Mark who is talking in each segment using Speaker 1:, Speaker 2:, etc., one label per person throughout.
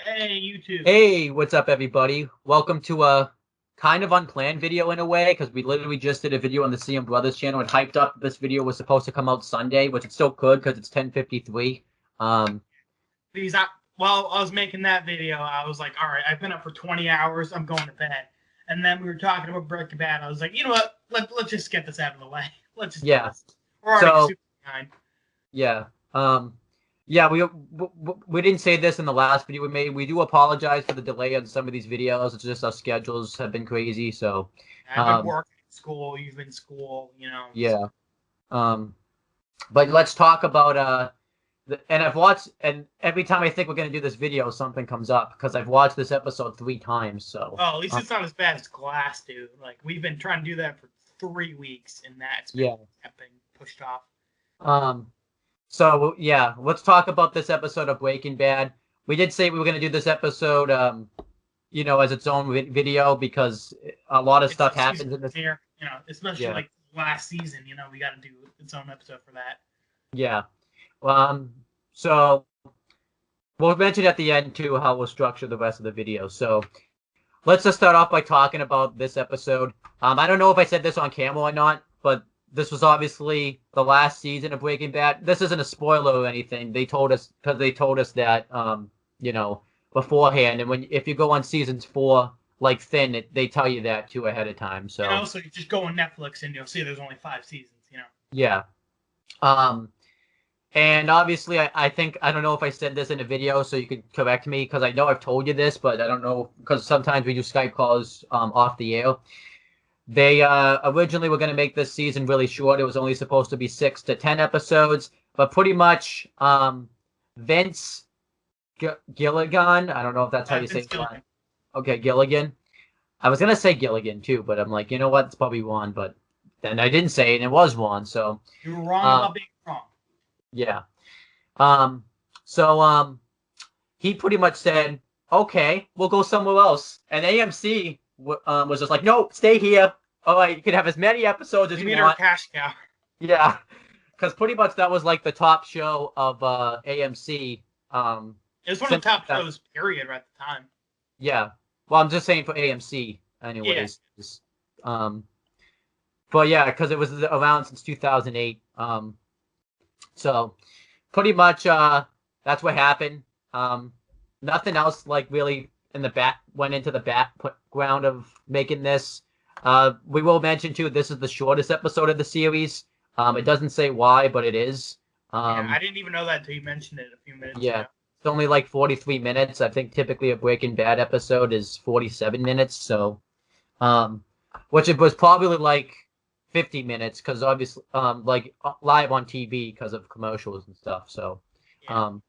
Speaker 1: Hey, YouTube.
Speaker 2: Hey, what's up, everybody? Welcome to a kind of unplanned video in a way, because we literally just did a video on the CM Brothers channel and hyped up this video was supposed to come out Sunday, which it still could because it's 10:53. Um,
Speaker 1: These, while I was making that video, I was like, all right, I've been up for 20 hours. I'm going to bed. And then we were talking about Breaking Bad. I was like, you know what? Let's just get this out of the way. Let's just do
Speaker 2: yeah.
Speaker 1: this. We're already
Speaker 2: So
Speaker 1: super behind.
Speaker 2: yeah. Yeah. We didn't say this in the last video we made. We do apologize for the delay on some of these videos. It's just our schedules have been crazy. So,
Speaker 1: I've been
Speaker 2: um,
Speaker 1: working in school. You've been in school. So.
Speaker 2: yeah. Um, but let's talk about and I've watched, and every time I think we're gonna do this video, something comes up because I've watched this episode 3 times. So,
Speaker 1: Well, at least it's not as bad as Glass, dude. Like we've been trying to do that for 3 weeks, and that's been
Speaker 2: yeah.
Speaker 1: kept being pushed off.
Speaker 2: Um. So yeah, let's talk about this episode of Breaking Bad. We did say we were gonna do this episode, as its own video because a lot of
Speaker 1: It's
Speaker 2: stuff
Speaker 1: the season
Speaker 2: happens in this.
Speaker 1: premiere, especially
Speaker 2: Yeah.
Speaker 1: like last season. We got to do its own episode for that.
Speaker 2: Yeah. So we'll mention at the end too how we'll structure the rest of the video. So let's just start off by talking about this episode. I don't know if I said this on camera or not, but this was obviously the last season of Breaking Bad. This isn't a spoiler or anything. They told us because they told us that beforehand. And if you go on seasons 4, like Thin, they tell you that too ahead of time. So
Speaker 1: So you just go on Netflix and you'll see there's only 5 seasons.
Speaker 2: yeah. Um, and obviously, I think I don't know if I said this in a video, so you could correct me because I know I've told you this, but I don't know because sometimes we do Skype calls off the air. They originally were going to make this season really short. It was only supposed to be 6 to 10 episodes, but pretty much Vince Gilligan. I don't know if that's how you say
Speaker 1: Vince
Speaker 2: it.
Speaker 1: Gilligan.
Speaker 2: Okay, Gilligan. I was gonna say Gilligan too, but I'm like, you know what? It's probably Juan, but then I didn't say it, and it was Juan. So
Speaker 1: You were wrong
Speaker 2: uh,
Speaker 1: about being wrong.
Speaker 2: yeah. Um, so he pretty much said, "Okay, we'll go somewhere else." And AMC was just like, "No, stay here. All right, you can have as many episodes as
Speaker 1: We
Speaker 2: you
Speaker 1: need our
Speaker 2: want."
Speaker 1: cash cow.
Speaker 2: Yeah, because pretty much that was like the top show of AMC.
Speaker 1: It was one of
Speaker 2: Since
Speaker 1: the top
Speaker 2: that,
Speaker 1: shows, period, at the time.
Speaker 2: yeah. Well, I'm just saying for AMC,
Speaker 1: Yeah.
Speaker 2: anyways. Um, but yeah, because it was around since 2008. So pretty much that's what happened. Nothing else like really in the back went into the background of making this. We will mention too, this is the shortest episode of the series. It doesn't say why, but it is.
Speaker 1: Yeah, I
Speaker 2: Um,
Speaker 1: didn't even know that until you mentioned it a few minutes
Speaker 2: yeah,
Speaker 1: ago.
Speaker 2: it's only like 43 minutes. I think typically a Breaking Bad episode is 47 minutes. So, um, which it was probably like 50 minutes because obviously, live on TV because of commercials and stuff. So,
Speaker 1: Yeah.
Speaker 2: um,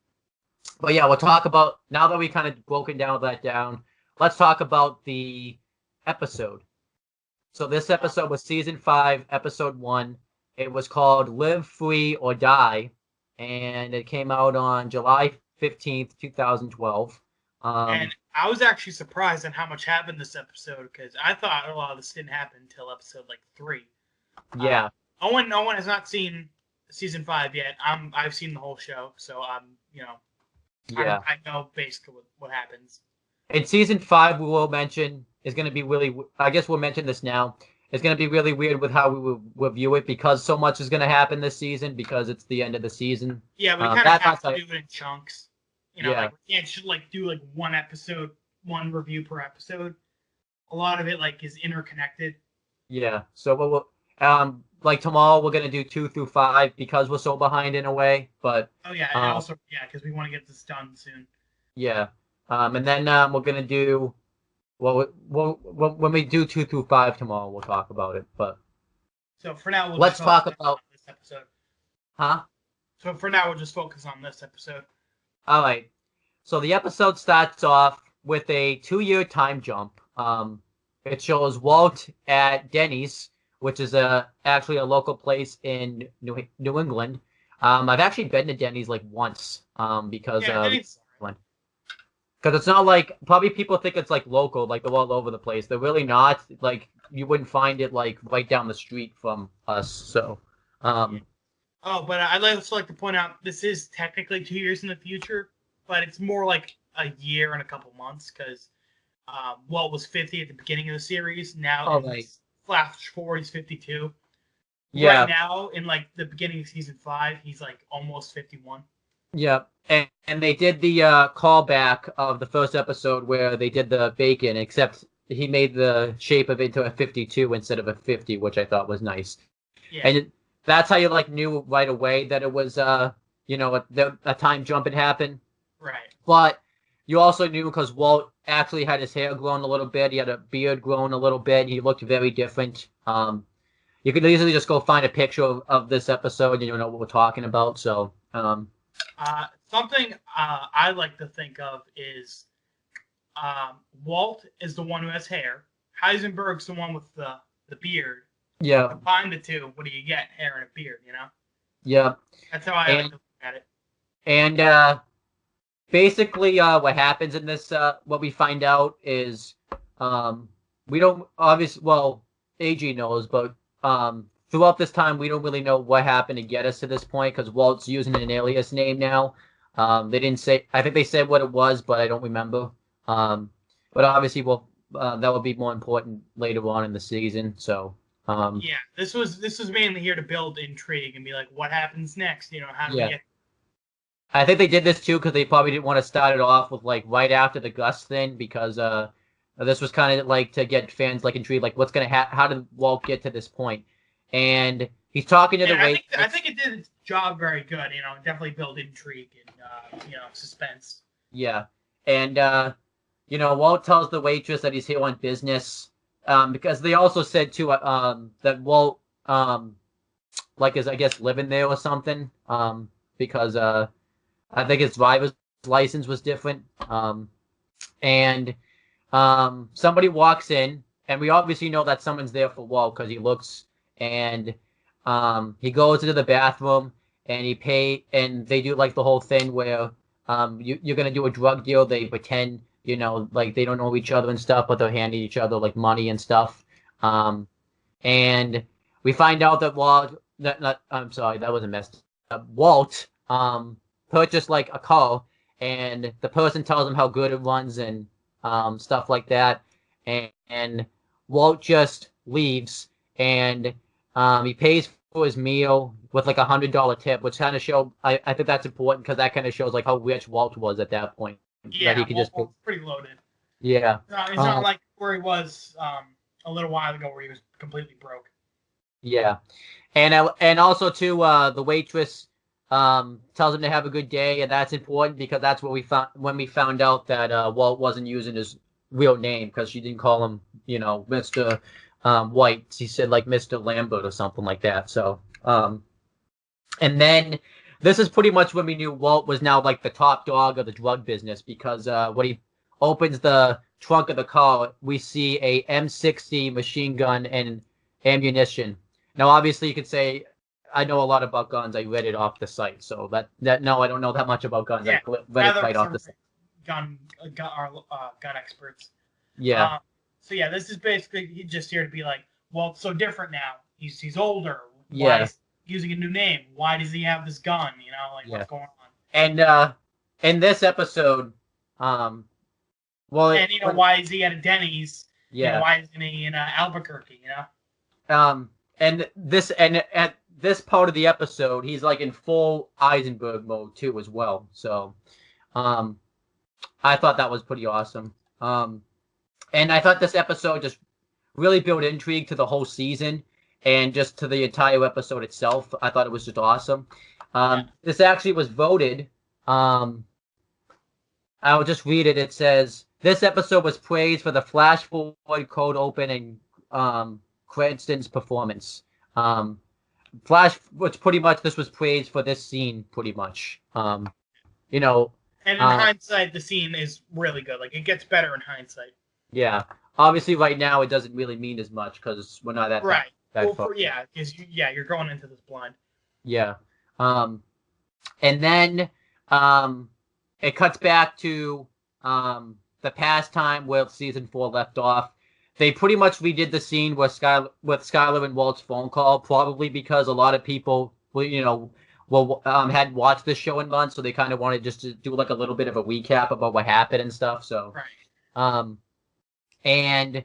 Speaker 2: but yeah, we'll talk about now that we kind of broken that down. Let's talk about the episode. So this episode was season 5, episode 1. It was called "Live Free or Die," and it came out on July 15th, 2012.
Speaker 1: And I was actually surprised at how much happened this episode because I thought a lot of this didn't happen until episode like 3. Uh,
Speaker 2: Yeah,
Speaker 1: Owen has not seen season 5 yet. I've seen the whole show, so
Speaker 2: yeah.
Speaker 1: I know basically what happens.
Speaker 2: In season 5, we will mention is going to be really. I guess we'll mention this now. It's going to be really weird with how we will review it because so much is going to happen this season because it's the end of the season.
Speaker 1: Yeah, we kind of have to do it in chunks.
Speaker 2: Yeah,
Speaker 1: Like we can't just like do like one episode, one review per episode. A lot of it like is interconnected.
Speaker 2: yeah. So like tomorrow we're gonna do 2 through 5 because we're so behind in a way. But
Speaker 1: Oh yeah, and
Speaker 2: um,
Speaker 1: also yeah, because we want to get this done soon.
Speaker 2: yeah. And then we're gonna do when we do 2 through 5 tomorrow, we'll talk about it. But
Speaker 1: So for now, we'll just
Speaker 2: let's
Speaker 1: focus
Speaker 2: talk
Speaker 1: on
Speaker 2: about,
Speaker 1: this episode.
Speaker 2: huh?
Speaker 1: So for now, we'll just focus on this episode.
Speaker 2: All right. So the episode starts off with a 2-year time jump. It shows Walt at Denny's, which is actually a local place in New England. I've actually been to Denny's like once. Because
Speaker 1: Yeah,
Speaker 2: because it's not like probably people think it's like local, like they're all over the place. They're really not. Like you wouldn't find it like right down the street from us. So,
Speaker 1: Oh, but I'd also like to point out this is technically 2 years in the future, but it's more like a year and a couple months because Walt was 50 at the beginning of the series. Now in Flash Forward, he's 52.
Speaker 2: Yeah.
Speaker 1: Right now, in like the beginning of season 5, he's like almost 51.
Speaker 2: Yeah, and they did the callback of the first episode where they did the bacon, except he made the shape of it into a 52 instead of a 50, which I thought was nice.
Speaker 1: Yeah.
Speaker 2: And that's how you like knew right away that it was you know, a time jump had happened.
Speaker 1: Right.
Speaker 2: But you also knew because Walt actually had his hair grown a little bit, he had a beard grown a little bit, he looked very different. You could easily just go find a picture of this episode and you know what we're talking about. So
Speaker 1: something I like to think of is Walt is the one who has hair. Heisenberg's the one with the beard.
Speaker 2: Yeah.
Speaker 1: Combine the two, what do you get? Hair and a beard, you know?
Speaker 2: Yeah.
Speaker 1: That's how I like to look at it.
Speaker 2: And basically what happens in this, what we find out is we don't obviously, well, AG knows, but throughout this time, we don't really know what happened to get us to this point because Walt's using an alias name now. They didn't say. I think they said what it was, but I don't remember. But obviously, that will be more important later on in the season. So.
Speaker 1: Yeah, this was mainly here to build intrigue and be like, what happens next? You know, how do we get?
Speaker 2: I think they did this too because they probably didn't want to start it off with like right after the Gus thing because this was kind of like to get fans like intrigued, like what's gonna happen? How did Walt get to this point? And he's talking to the
Speaker 1: I think it did its job very good. You know, definitely build intrigue and you know, suspense.
Speaker 2: Yeah, and you know, Walt tells the waitress that he's here on business. Because they also said too that Walt like is I guess living there or something because I think his driver's license was different and somebody walks in and we obviously know that someone's there for Walt because he looks and he goes into the bathroom and they do like the whole thing where you're gonna do a drug deal, they pretend you know, like they don't know each other and stuff, but they're handing each other like money and stuff. And we find out that Walt purchased like a car, and the person tells him how good it runs and stuff like that. And Walt just leaves, and he pays for his meal with like $100 tip, which kind of show. I think that's important because that kind of shows like how rich Walt was at that point.
Speaker 1: Yeah,
Speaker 2: that he could just
Speaker 1: pretty loaded.
Speaker 2: Yeah.
Speaker 1: It's not like where he was a little while ago where he was completely broke.
Speaker 2: Yeah. And also too the waitress tells him to have a good day, and that's important because that's what we found when we found out that Walt wasn't using his real name because she didn't call him, you know, Mr. White. She said like Mr. Lambert or something like that. So and then this is pretty much when we knew Walt was now like the top dog of the drug business because when he opens the trunk of the car, we see a M60 machine gun and ammunition. Now, obviously, you could say, I know a lot about guns. I read it off the site. So no, I don't know that much about guns.
Speaker 1: Yeah,
Speaker 2: I read it right off the site.
Speaker 1: Gun experts.
Speaker 2: Yeah.
Speaker 1: So yeah, this is basically just here to be like, well, it's so different now. He's older.
Speaker 2: Yeah.
Speaker 1: Using a new name. Why does he have this gun? You know, like what's going on?
Speaker 2: And in this episode, and
Speaker 1: you know, why is he at a Denny's?
Speaker 2: Yeah.
Speaker 1: You know, why isn't he in Albuquerque? You know.
Speaker 2: And at this part of the episode, he's like in full Eisenberg mode too as well. So, I thought that was pretty awesome. And I thought this episode just really built intrigue to the whole season. And just to the entire episode itself, I thought it was just awesome. This actually was voted. I'll just read it. It says, this episode was praised for the flash forward, cold open, and Cranston's performance. Which pretty much this was praised for this scene, pretty much. You know.
Speaker 1: And in hindsight, the scene is really good. Like, it gets better in hindsight.
Speaker 2: Yeah. Obviously, right now, it doesn't really mean as much because we're not that
Speaker 1: right. Because you're going into this blind.
Speaker 2: Yeah. And then it cuts back to the past time where season 4 left off. They pretty much redid the scene with Skylar and Walt's phone call, probably because a lot of people, you know, hadn't watched this show in months, so they kind of wanted just to do like a little bit of a recap about what happened and stuff. So,
Speaker 1: Right.
Speaker 2: And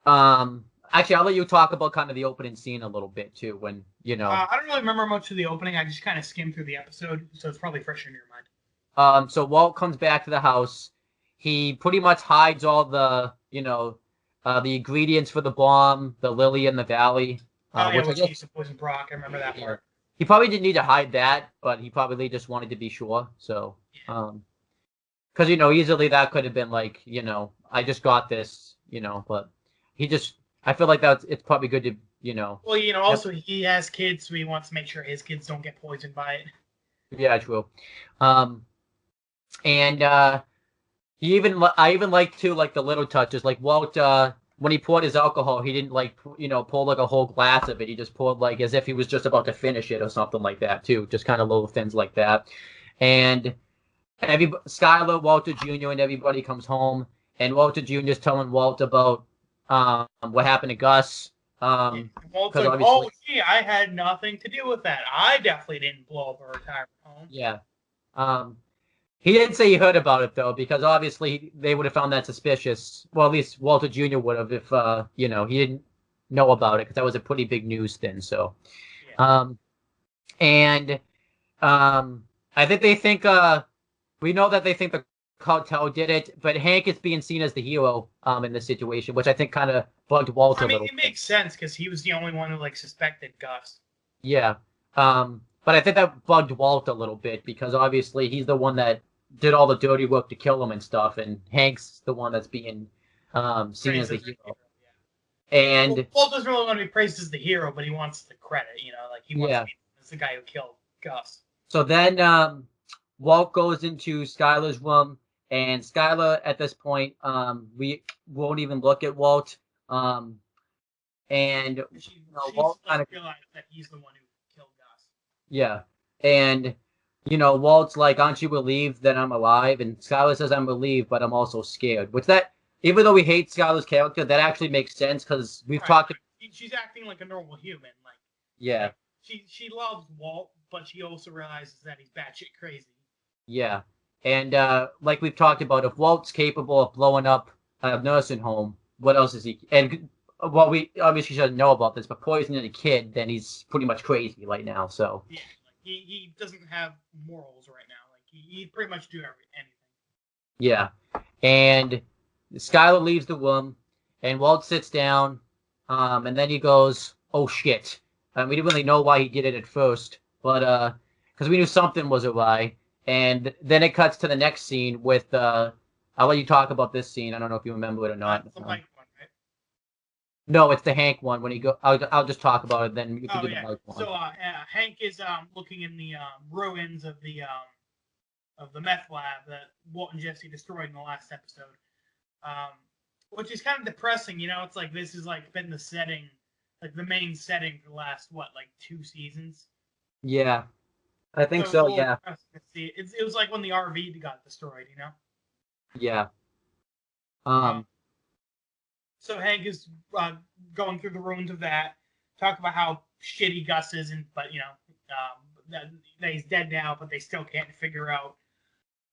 Speaker 2: actually, I'll let you talk about kind of the opening scene a little bit too. When
Speaker 1: I don't really remember much of the opening. I just kind of skimmed through the episode, so it's probably fresh in your mind.
Speaker 2: So Walt comes back to the house. He pretty much hides all the the ingredients for the bomb, the lily in the valley.
Speaker 1: Which he used to poison Brock. I remember that part.
Speaker 2: He probably didn't need to hide that, but he probably just wanted to be sure. So, because easily that could have been like, I just got this, but I feel like it's probably good to,
Speaker 1: Well, also he has kids, so he wants to make sure his kids don't get poisoned by it.
Speaker 2: Yeah, true. And I even like too, like the little touches, like Walt, when he poured his alcohol, he didn't like, pour like a whole glass of it. He just poured like as if he was just about to finish it or something like that too. Just kind of little things like that. And Skyler, Walter Jr., and everybody comes home, and Walter Jr. is telling Walt about what happened to Gus.
Speaker 1: Walt's like, oh, gee, I had nothing to do with that. I definitely didn't blow up a retirement home.
Speaker 2: Yeah. He didn't say he heard about it, though, because obviously they would have found that suspicious. Well, at least Walter Jr. would have if, he didn't know about it, because that was a pretty big news thing, so. Yeah. I think they think, we know that they think the cartel did it, but Hank is being seen as the hero in this situation, which I think kind of bugged Walt a little.
Speaker 1: It makes sense, because he was the only one who, suspected Gus.
Speaker 2: Yeah. But I think that bugged Walt a little bit, because obviously he's the one that did all the dirty work to kill him and stuff, and Hank's the one that's being seen as the hero. Yeah. And
Speaker 1: Walt doesn't really want to be praised as the hero, but he wants the credit, he wants to be as the guy who killed Gus.
Speaker 2: So then Walt goes into Skyler's room, and Skyler at this point, we won't even look at Walt. And Walt kind of
Speaker 1: realized that he's the one who killed Gus.
Speaker 2: Yeah, and Walt's like, "Aren't you relieved that I'm alive?" And Skyler says, "I'm relieved, but I'm also scared." Which even though we hate Skyler's character, that actually makes sense because we've talked.
Speaker 1: She's acting like a normal human,
Speaker 2: yeah.
Speaker 1: She loves Walt, but she also realizes that he's batshit crazy.
Speaker 2: Yeah, and like we've talked about, if Walt's capable of blowing up a nursing home, what else is he? And well, we obviously shouldn't know about this, but poisoning a kid, then he's pretty much crazy right now. So
Speaker 1: yeah, he doesn't have morals right now. He'd pretty much do anything.
Speaker 2: Yeah, and Skyler leaves the room, and Walt sits down, and then he goes, "Oh shit!" We didn't really know why he did it at first, but because we knew something was awry. And then it cuts to the next scene with I'll let you talk about this scene. I don't know if you remember it or not.
Speaker 1: It's the Mike one, right?
Speaker 2: No, it's the Hank one. When he go, I'll just talk about it. Then you can do the Mike one.
Speaker 1: So Hank is looking in the ruins of the meth lab that Walt and Jesse destroyed in the last episode, which is kind of depressing. It's like this has been the setting, the main setting for the last 2 seasons.
Speaker 2: Yeah. I think so, yeah.
Speaker 1: It was like when the RV got destroyed,
Speaker 2: Yeah.
Speaker 1: So Hank is going through the ruins of that, talk about how shitty Gus is, but that he's dead now, but they still can't figure out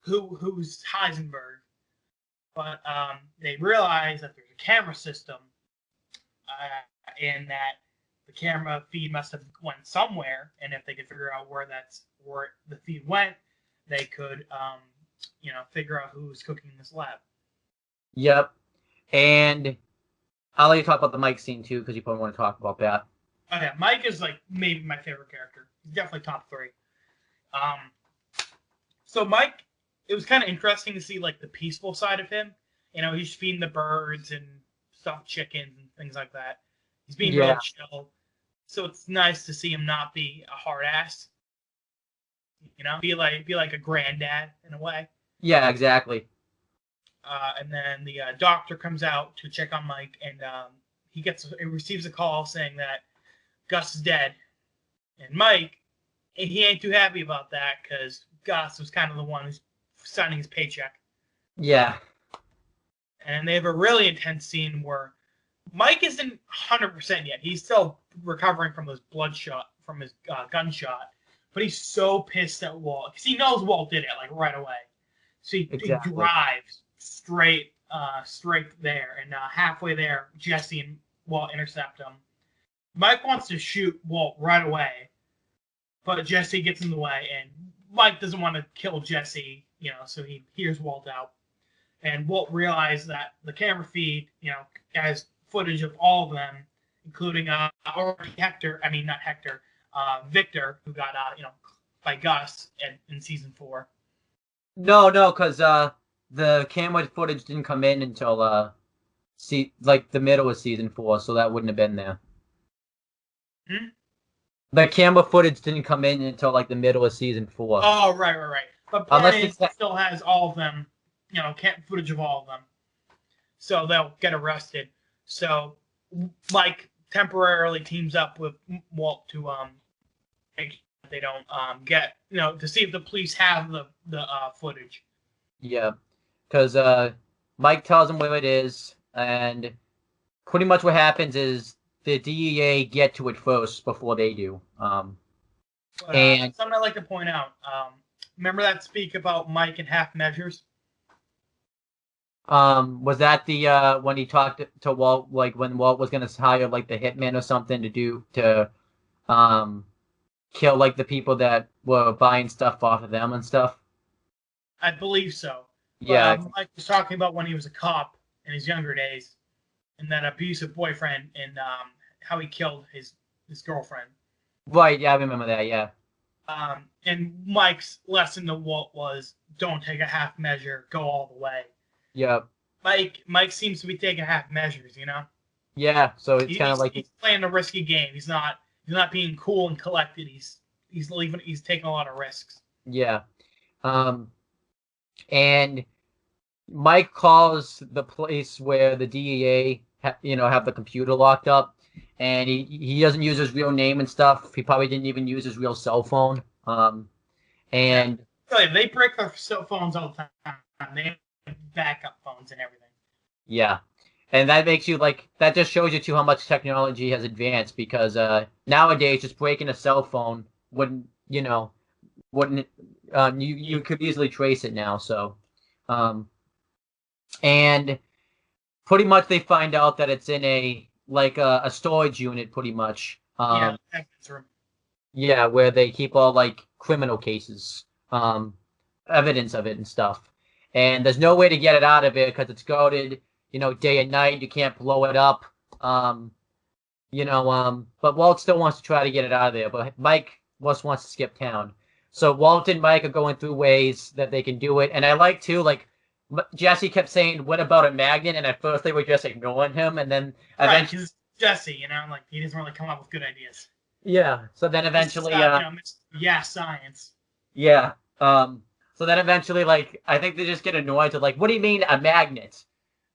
Speaker 1: who's Heisenberg. But they realize that there's a camera system, and that the camera feed must have went somewhere, and if they could figure out where the feed went, they could, figure out who's cooking in this lab.
Speaker 2: Yep. And I'll let you talk about the Mike scene too, because you probably want to talk about that.
Speaker 1: Oh yeah, Mike is maybe my favorite character. He's definitely top 3. So Mike, it was kind of interesting to see the peaceful side of him. He's feeding the birds and stuffed chickens and things like that. He's being really chill. So it's nice to see him not be a hard ass. Be like a granddad in a way.
Speaker 2: Yeah, exactly.
Speaker 1: And then the doctor comes out to check on Mike, and he receives a call saying that Gus is dead. And Mike, he ain't too happy about that because Gus was kind of the one who's signing his paycheck.
Speaker 2: Yeah.
Speaker 1: And they have a really intense scene where Mike isn't 100% yet. He's still recovering from his gunshot. but he's so pissed at Walt because he knows Walt did it like right away. So he drives straight there, and halfway there, Jesse and Walt intercept him. Mike wants to shoot Walt right away, but Jesse gets in the way, and Mike doesn't want to kill Jesse, so he hears Walt out. And Walt realized that the camera feed, has footage of all of them, including Victor, who got by Gus in season 4.
Speaker 2: No, because the camera footage didn't come in until the middle of season 4, so that wouldn't have been there. The camera footage didn't come in until the middle of season 4.
Speaker 1: Oh, right. But Brian still has all of them, footage of all of them, so they'll get arrested. So Mike temporarily teams up with Walt to make sure that they don't get to see if the police have the footage.
Speaker 2: Yeah, because Mike tells him where it is, and pretty much what happens is the DEA get to it first before they do. And
Speaker 1: something I'd like to point out. Remember that speak about Mike and half measures?
Speaker 2: Was that the when he talked to Walt, when Walt was gonna hire the hitman or something to kill the people that were buying stuff off of them and stuff?
Speaker 1: I believe so.
Speaker 2: Yeah.
Speaker 1: But, Mike was talking about when he was a cop in his younger days, and that abusive boyfriend, and how he killed his girlfriend.
Speaker 2: Right. Yeah, I remember that. Yeah.
Speaker 1: And Mike's lesson to Walt was, don't take a half measure, go all the way.
Speaker 2: Yeah.
Speaker 1: Mike seems to be taking half measures,
Speaker 2: Yeah, so it's kind of
Speaker 1: he's playing a risky game. He's not being cool and collected. He's taking a lot of risks.
Speaker 2: Yeah. And Mike calls the place where the DEA have the computer locked up, and he doesn't use his real name and stuff. He probably didn't even use his real cell phone. And
Speaker 1: they break their cell phones all the time. They have backup phones and everything.
Speaker 2: Yeah. And that makes you that just shows you too how much technology has advanced, because nowadays just breaking a cell phone wouldn't you could easily trace it now. So and pretty much they find out that it's in a storage unit, pretty much. Yeah, where they keep all criminal cases, evidence of it and stuff. And there's no way to get it out of it because it's guarded, day and night. You can't blow it up. But Walt still wants to try to get it out of there. But Mike just wants to skip town. So Walt and Mike are going through ways that they can do it. And I like too, Jesse kept saying, "What about a magnet?" And at first they were just ignoring him, and then eventually,
Speaker 1: right, Jesse, he doesn't really come up with good ideas.
Speaker 2: Yeah. So then eventually,
Speaker 1: science.
Speaker 2: Yeah. So then eventually, I think they just get annoyed to what do you mean a magnet?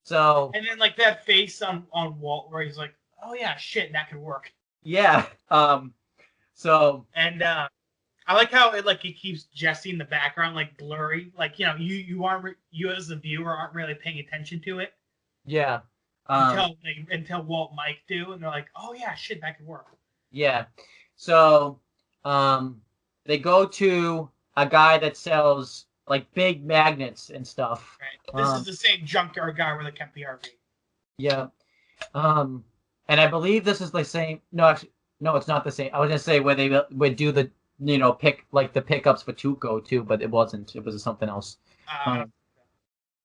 Speaker 2: So.
Speaker 1: And then that face on Walt where he's like, oh yeah, shit, that could work.
Speaker 2: Yeah. So.
Speaker 1: And I like how it keeps Jesse in the background blurry, you as the viewer aren't really paying attention to it.
Speaker 2: Yeah.
Speaker 1: Until Walt and Mike do, and they're like, oh yeah, shit, that could work.
Speaker 2: Yeah. So they go to a guy that sells big magnets and stuff.
Speaker 1: Right. This is the same junkyard guy where they kept the RV.
Speaker 2: Yeah. And I believe this is the same. No, actually, no, it's not the same. I was gonna say where they would do the pick the pickups for Tuco too, but it wasn't. It was something else. And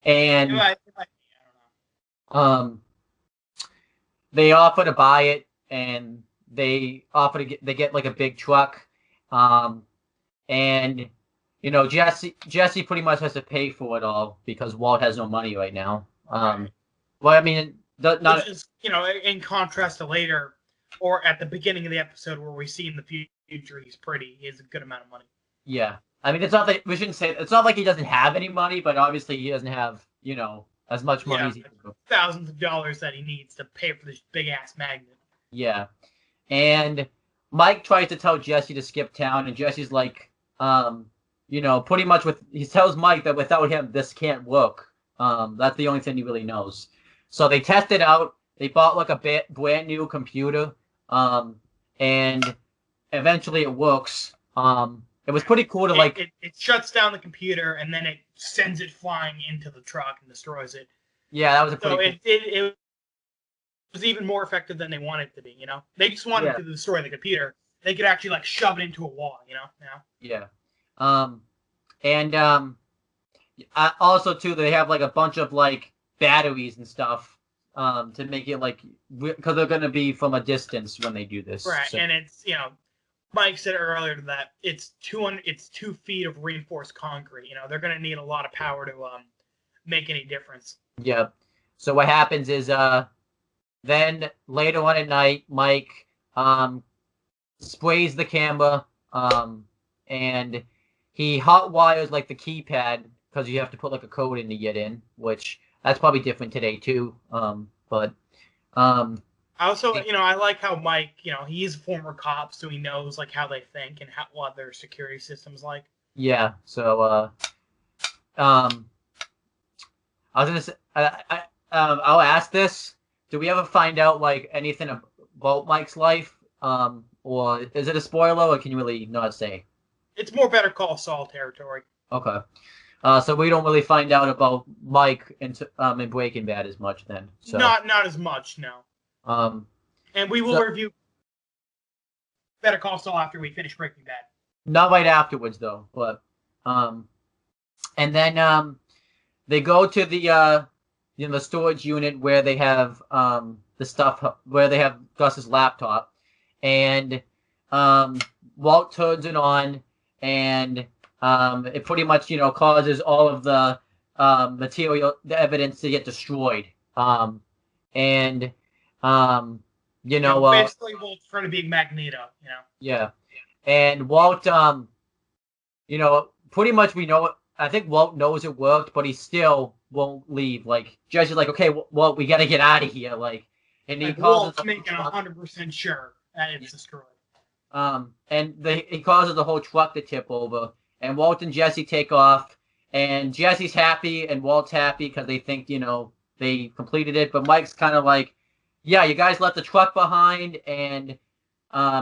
Speaker 1: I don't know.
Speaker 2: They offer to buy it, and they get a big truck. And Jesse pretty much has to pay for it all because Walt has no money right now.
Speaker 1: Right.
Speaker 2: Well, I mean, not
Speaker 1: is, in contrast to later, or at the beginning of the episode where we see in the future he has a good amount of money.
Speaker 2: Yeah, I mean, it's not that we shouldn't say it's not like he doesn't have any money, but obviously he doesn't have as much money as he could.
Speaker 1: Thousands of dollars that he needs to pay for this big ass magnet.
Speaker 2: Yeah, and Mike tries to tell Jesse to skip town, and Jesse's pretty much he tells Mike that without him this can't work. That's the only thing he really knows. So they test it out. They bought a brand new computer, and eventually it works. It was pretty cool to like.
Speaker 1: It shuts down the computer and then it sends it flying into the truck and destroys it.
Speaker 2: Yeah, that was a pretty.
Speaker 1: So it was even more effective than they wanted it to be. They just wanted to destroy the computer. They could actually like shove it into a wall.
Speaker 2: Yeah. And also too, they have like a bunch of like batteries and stuff to make it like because they're gonna be from a distance when they do this.
Speaker 1: Right,
Speaker 2: so.
Speaker 1: and it's Mike said earlier that it's 2 feet of reinforced concrete. They're gonna need a lot of power to make any difference.
Speaker 2: Yeah. So what happens is then later on at night, Mike sprays the camera and he hot wires like the keypad because you have to put like a code in to get in, which that's probably different today too. But
Speaker 1: also, I like how Mike, he's a former cop, so he knows like how they think and what their security system's like.
Speaker 2: Yeah. So I was gonna say, I'll ask this: do we ever find out like anything about Mike's life, or is it a spoiler, or can you really not say?
Speaker 1: It's more Better Call Saul territory.
Speaker 2: Okay. So we don't really find out about Mike in Breaking Bad as much then. So
Speaker 1: not as much, no. And we will review Better Call Saul after we finish Breaking Bad.
Speaker 2: Not right afterwards though, but and then they go to the the storage unit where they have the stuff where they have Gus's laptop, and Walt turns it on, and it pretty much causes all of the material, the evidence to get destroyed, and
Speaker 1: basically Walt's trying to be Magneto,
Speaker 2: Yeah, and Walt, pretty much I think Walt knows it worked, but he still won't leave. Like Jesse's like, okay, Walt, we got to get out of here. Like, and he
Speaker 1: Walt's making 100% sure that it's destroyed.
Speaker 2: And he causes the whole truck to tip over, and Walt and Jesse take off, and Jesse's happy and Walt's happy because they think they completed it, but Mike's kind of like, yeah, you guys left the truck behind, and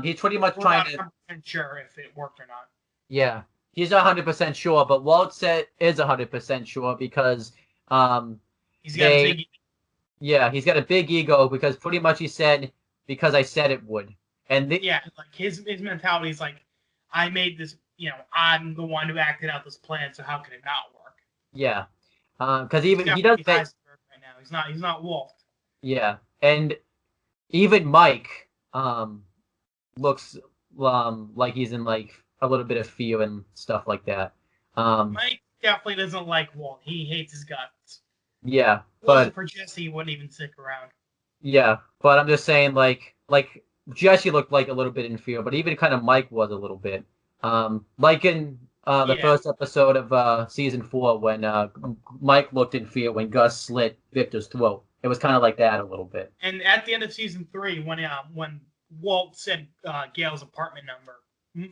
Speaker 2: he's pretty much trying to.
Speaker 1: 100% sure if it worked or not.
Speaker 2: Yeah, he's not 100% sure, but Walt is 100% sure because
Speaker 1: he's got a big ego.
Speaker 2: Yeah, he's got a big ego because pretty much he said because I said it would, and
Speaker 1: like his mentality is like, I made this, I'm the one who acted out this plan, so how can it not work?
Speaker 2: Yeah, because even he does
Speaker 1: right now. He's not Walt.
Speaker 2: Yeah, and even Mike looks like he's in like a little bit of fear and stuff like that.
Speaker 1: Mike definitely doesn't like Walt. He hates his guts.
Speaker 2: Yeah,
Speaker 1: but for Jesse, he wouldn't even stick around.
Speaker 2: Yeah, but I'm just saying, like Jesse looked like a little bit in fear, but even kind of Mike was a little bit. Like in the first episode of season 4 when Mike looked in fear when Gus slit Victor's throat. It was kind of like that a little bit.
Speaker 1: And at the end of season 3, when Walt said Gail's apartment number,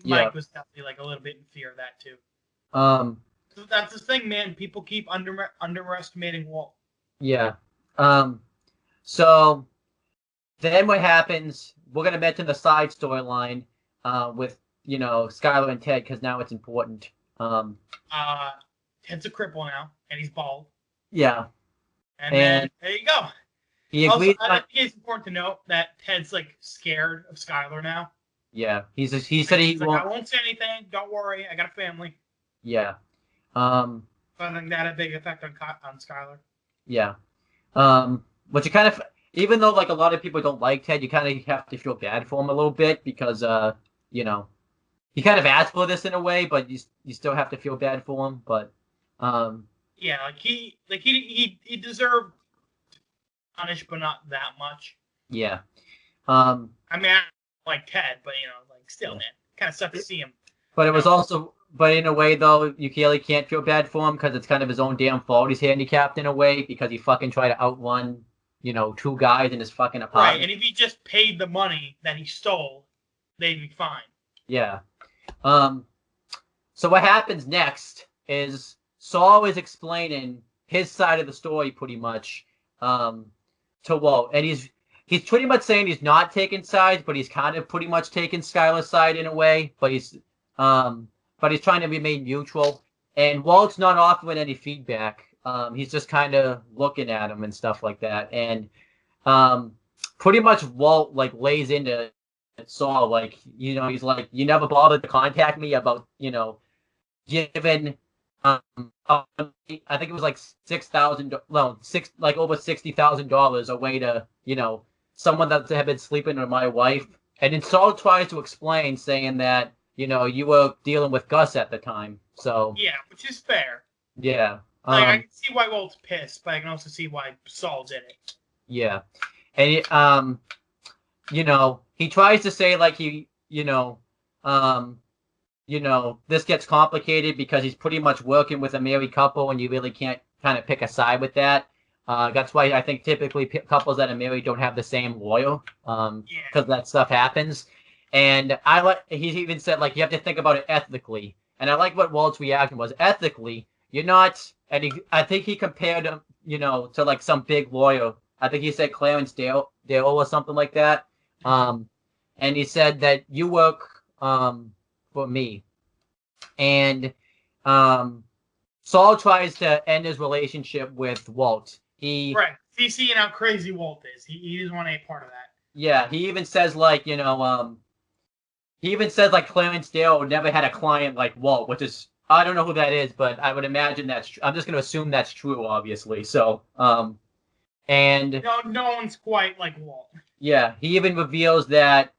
Speaker 1: Mike was definitely like a little bit in fear of that too. So that's the thing, man. People keep underestimating Walt.
Speaker 2: Yeah. So then what happens? We're gonna mention the side storyline with Skylar and Ted because now it's important.
Speaker 1: Ted's a cripple now, and he's bald.
Speaker 2: Yeah.
Speaker 1: And then there you go.
Speaker 2: He agrees.
Speaker 1: Also, I think it's important to note that Ted's like scared of Skylar now.
Speaker 2: Yeah, he said he won't.
Speaker 1: Like, I won't say anything. Don't worry, I got a family.
Speaker 2: Yeah.
Speaker 1: So I think that had a big effect on Skylar.
Speaker 2: Yeah. But you kind of, even though like a lot of people don't like Ted, you kind of have to feel bad for him a little bit because he kind of asked for this in a way, but you still have to feel bad for him. But
Speaker 1: yeah, he deserved punished, but not that much.
Speaker 2: Yeah.
Speaker 1: I mean, I like Ted, but still, man, kind of sucked to see him.
Speaker 2: But it was also, but in a way though, you really can't feel bad for him because it's kind of his own damn fault. He's handicapped in a way because he fucking tried to outrun, 2 guys in his fucking apartment.
Speaker 1: Right, and if he just paid the money that he stole, they'd be fine.
Speaker 2: Yeah. So what happens next is Saul is explaining his side of the story pretty much to Walt, and he's pretty much saying he's not taking sides, but he's kind of pretty much taking Skylar's side in a way. But but he's trying to remain neutral. And Walt's not offering any feedback. He's just kind of looking at him and stuff like that. And pretty much Walt like lays into Saul, like, he's like, you never bothered to contact me about, giving I think it was like over $60,000 away to, someone that had been sleeping with my wife. And then Saul tries to explain, saying that, you were dealing with Gus at the time. So
Speaker 1: yeah, which is fair.
Speaker 2: Yeah.
Speaker 1: Like, I can see why Walt's pissed, but I can also see why Saul did it.
Speaker 2: Yeah. And he tries to say like this gets complicated because he's pretty much working with a married couple, and you really can't kind of pick a side with that. That's why I think typically couples that are married don't have the same lawyer, because that stuff happens. And he even said, like, you have to think about it ethically. And I like what Walt's reaction was. Ethically, you're not, and I think he compared him, to like some big lawyer. I think he said Clarence Dale or something like that. And he said that you work for me. And Saul tries to end his relationship with Walt.
Speaker 1: Right. He's seeing how crazy Walt is. He doesn't want any part of that.
Speaker 2: Yeah, he even says like, Clarence Dale never had a client like Walt, which is, I don't know who that is, but I would imagine that's, I'm just going to assume that's true, obviously. So, and
Speaker 1: no one's quite like Walt.
Speaker 2: Yeah, he even reveals that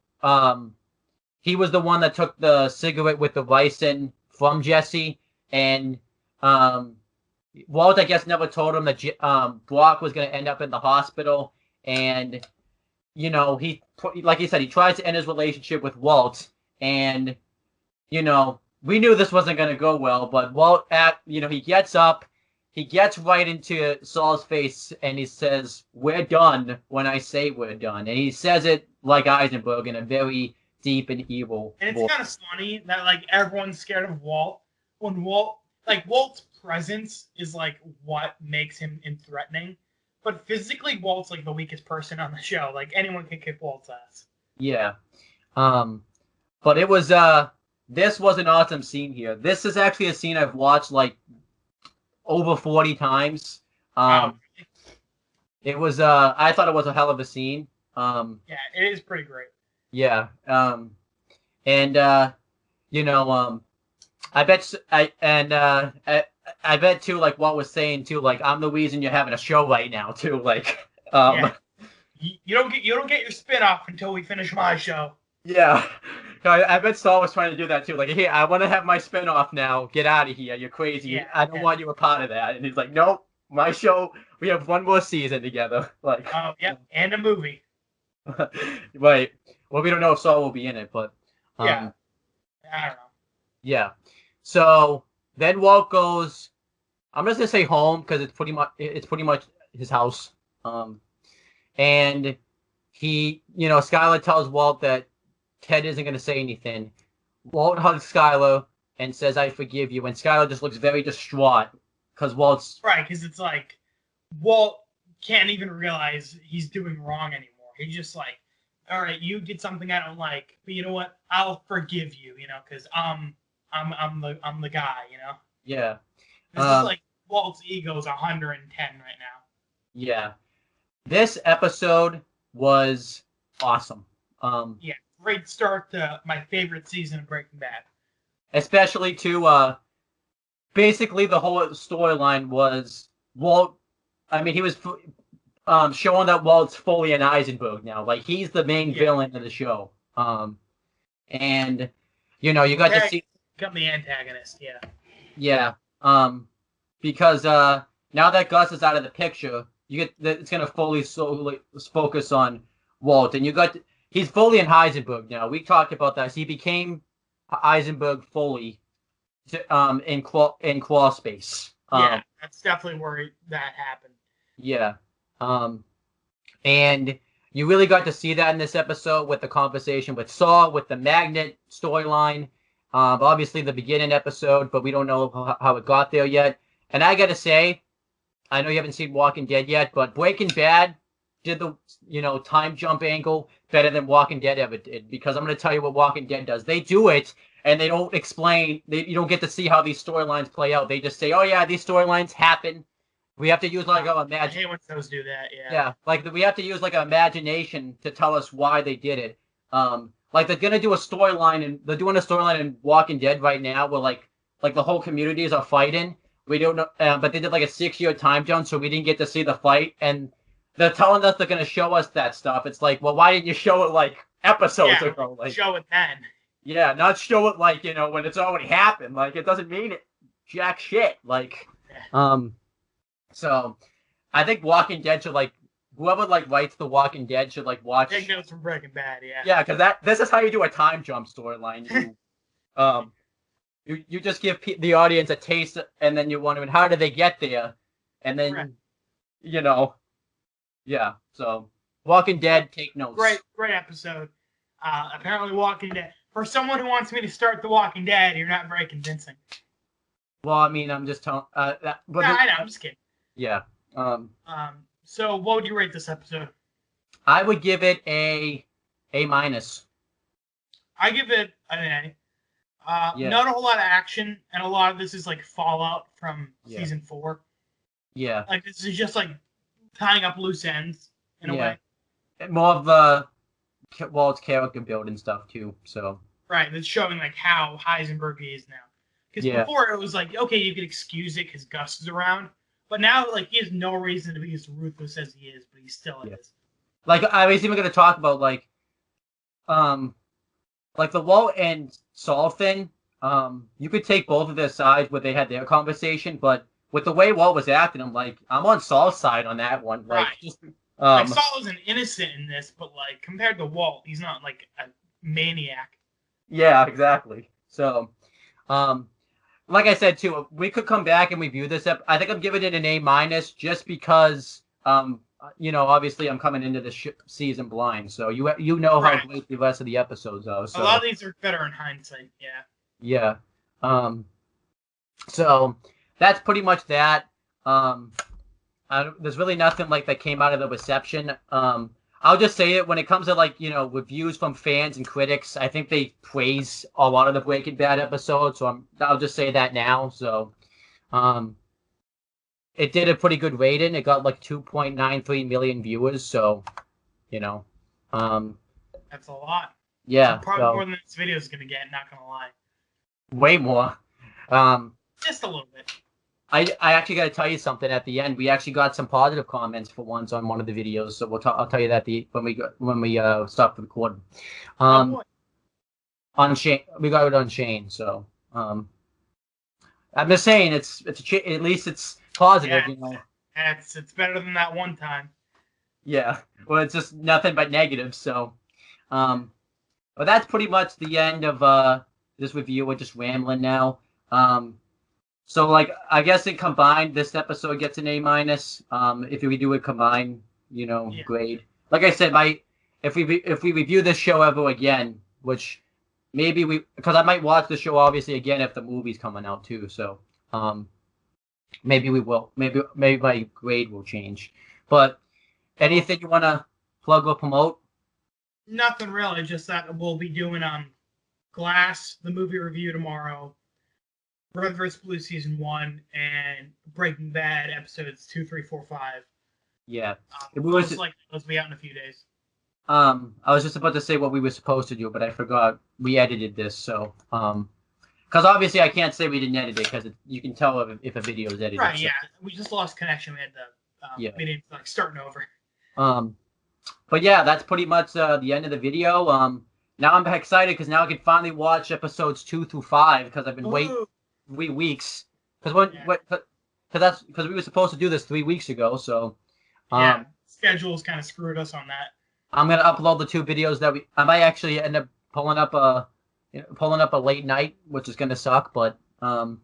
Speaker 2: he was the one that took the cigarette with the ricin from Jesse, and Walt, I guess, never told him that Brock was going to end up in the hospital, and like he said, he tries to end his relationship with Walt, and we knew this wasn't going to go well, but Walt, he gets up. He gets right into Saul's face, and he says, "We're done when I say we're done." And he says it like Eisenberg in a very deep and evil
Speaker 1: voice. And
Speaker 2: voice.
Speaker 1: It's kind of funny that, like, everyone's scared of Walt. When Walt's presence is, like, what makes him threatening. But physically, Walt's, like, the weakest person on the show. Like, anyone can kick Walt's ass.
Speaker 2: Yeah. But it was, this was an awesome scene here. This is actually a scene I've watched, like, over 40 times. It was I thought it was a hell of a scene.
Speaker 1: Yeah, it is pretty great.
Speaker 2: Yeah. I bet too, like Walt was saying too, like, I'm the reason you're having a show right now too, like
Speaker 1: yeah. You don't get your spin-off until we finish my show.
Speaker 2: Yeah. I bet Saul was trying to do that too. Like, hey, I want to have my spinoff now. Get out of here. You're crazy. Yeah, I don't want you a part of that. And he's like, nope, my show. We have one more season together. Like,
Speaker 1: oh, yeah, and a movie.
Speaker 2: Right. Well, we don't know if Saul will be in it, but
Speaker 1: yeah, I don't know.
Speaker 2: Yeah. So then Walt goes. I'm just gonna say home because it's pretty much his house. And he, Skylar tells Walt that Ted isn't going to say anything. Walt hugs Skylar and says, "I forgive you." And Skylar just looks very distraught because Walt's...
Speaker 1: Right, because it's like, Walt can't even realize he's doing wrong anymore. He's just like, all right, you did something I don't like, but you know what? I'll forgive you, because I'm the guy,
Speaker 2: Yeah.
Speaker 1: This is like Walt's ego's 110 right now.
Speaker 2: Yeah. This episode was awesome.
Speaker 1: Yeah. Great start to my favorite season of Breaking Bad.
Speaker 2: Especially to, basically the whole storyline was Walt, he was showing that Walt's fully an Eisenberg now. Like, he's the main villain of the show. And, you got to see...
Speaker 1: Become the antagonist, yeah.
Speaker 2: Yeah. Because now that Gus is out of the picture, it's going to fully focus on Walt. And he's fully in Heisenberg now. We talked about that. He became Eisenberg fully in crawl space.
Speaker 1: Yeah, that's definitely where that happened.
Speaker 2: Yeah. And you really got to see that in this episode with the conversation with Saul, with the magnet storyline. Obviously the beginning episode, but we don't know how it got there yet. And I got to say, I know you haven't seen Walking Dead yet, but Breaking Bad did the, time jump angle better than Walking Dead ever did, because I'm going to tell you what Walking Dead does. They do it and they don't explain. You don't get to see how these storylines play out. They just say, "Oh yeah, these storylines happen. We have to use like a
Speaker 1: I hate when shows do that. Yeah.
Speaker 2: Yeah, like we have to use like an imagination to tell us why they did it. Like they're gonna do a storyline, and they're doing a storyline in Walking Dead right now, where like the whole communities are fighting. We don't know, but they did like a 6-year time jump, so we didn't get to see the fight. And they're telling us they're gonna show us that stuff. It's like, well, why didn't you show it like episodes ago? Like
Speaker 1: show it then.
Speaker 2: Yeah, not show it like when it's already happened. Like it doesn't mean it jack shit. Like, so I think Walking Dead should like whoever like writes the Walking Dead should like watch.
Speaker 1: Take notes from Breaking Bad. Yeah.
Speaker 2: Yeah, because this is how you do a time jump storyline. You just give the audience a taste, and then you're wondering how did they get there, and then yeah. So Walking Dead, take notes.
Speaker 1: Great episode. Apparently, Walking Dead. For someone who wants me to start The Walking Dead, you're not very convincing.
Speaker 2: Well, I mean, I'm just telling.
Speaker 1: I know. I'm just kidding.
Speaker 2: Yeah.
Speaker 1: So, what would you rate this episode?
Speaker 2: I would give it a minus.
Speaker 1: I give it an A. Not a whole lot of action, and a lot of this is like fallout from season 4.
Speaker 2: Yeah.
Speaker 1: Like this is just like tying up loose ends in a way.
Speaker 2: More of the it's character building stuff too. So.
Speaker 1: Right, it's showing like how Heisenberg is now. Because before it was like, okay, you could excuse it because Gus is around, but now like he has no reason to be as ruthless as he is, but he still is.
Speaker 2: Like I was even going to talk about like the Walt and Saul thing. You could take both of their sides where they had their conversation, but with the way Walt was acting, I'm on Saul's side on that one. Like,
Speaker 1: right. Saul is an innocent in this, but like compared to Walt, he's not like a maniac.
Speaker 2: Yeah, exactly. So, like I said too, we could come back and review this. I think I'm giving it an A- just because, obviously I'm coming into this season blind. So you know how great the rest of the episodes are. So.
Speaker 1: A lot of these are better in hindsight. Yeah.
Speaker 2: Yeah. So that's pretty much that. There's really nothing like that came out of the reception. I'll just say it when it comes to like reviews from fans and critics. I think they praise a lot of the Breaking Bad episodes, so I'll just say that now. So, it did a pretty good rating. It got like 2.93 million viewers. So,
Speaker 1: that's a lot.
Speaker 2: Yeah,
Speaker 1: probably more than this video is gonna get. Not gonna lie.
Speaker 2: Way more.
Speaker 1: Just a little bit.
Speaker 2: I actually got to tell you something at the end. We actually got some positive comments for once on one of the videos, so I'll tell you that when we stop the recording. On Shane, we got it on Shane. So I'm just saying it's at least it's positive,
Speaker 1: It's better than that one time.
Speaker 2: Yeah, well, it's just nothing but negative. So, but that's pretty much the end of this review. We're just rambling now. So, like, I guess it combined, this episode gets an A-. If we do a combined, grade. Like I said, if we review this show ever again, which maybe because I might watch the show obviously again if the movie's coming out too. So, maybe we will. Maybe my grade will change. But anything you want to plug or promote?
Speaker 1: Nothing really. Just that we'll be doing Glass, the movie review tomorrow. Red vs. Blue Season 1 and Breaking Bad episodes 2, 3, 4, 5.
Speaker 2: Yeah.
Speaker 1: Those will be out in a few days.
Speaker 2: I was just about to say what we were supposed to do, but I forgot. We edited this, so because obviously I can't say we didn't edit it because you can tell if a video is edited.
Speaker 1: Right,
Speaker 2: so.
Speaker 1: Yeah. We just lost connection. We had to we didn't starting over.
Speaker 2: But yeah, that's pretty much the end of the video. Now I'm excited because now I can finally watch episodes 2 through 5 because I've been waiting 3 weeks. Because we were supposed to do this 3 weeks ago, so
Speaker 1: schedules kind of screwed us on that.
Speaker 2: I'm gonna upload the 2 videos that I might actually end up pulling up a late night, which is gonna suck, but I'm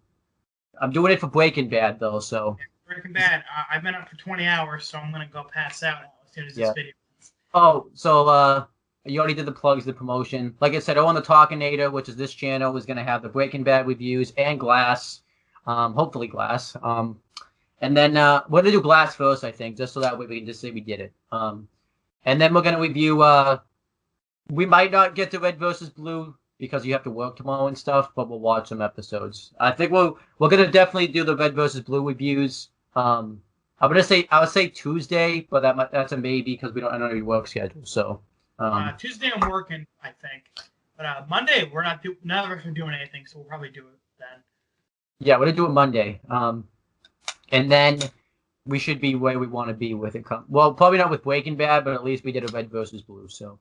Speaker 2: doing it for Breaking Bad though, so
Speaker 1: Breaking Bad. I've been up for 20 hours, so I'm gonna go pass out as soon as this video ends.
Speaker 2: Oh, so you already did the plugs, the promotion. Like I said, on the Talkinator, which is this channel, is going to have the Breaking Bad reviews and Glass. Hopefully Glass. And then we're going to do Glass first, I think, just so that way we can just say we did it. And then we're going to review... we might not get to Red versus Blue because you have to work tomorrow and stuff. But we'll watch some episodes. I think we're gonna definitely do the Red versus Blue reviews. I would say Tuesday, but that's a maybe because I don't know your work schedule. So
Speaker 1: Tuesday I'm working, I think, but Monday we're not none of us are doing anything, so we'll probably do it then.
Speaker 2: Yeah, we're gonna do it Monday. And then we should be where we want to be with it. Well, probably not with Breaking Bad, but at least we did a Red versus Blue. So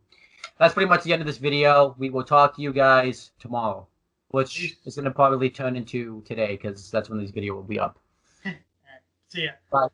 Speaker 2: that's pretty much the end of this video. We will talk to you guys tomorrow, which is going to probably turn into today because that's when this video will be up.
Speaker 1: See ya.
Speaker 2: Bye.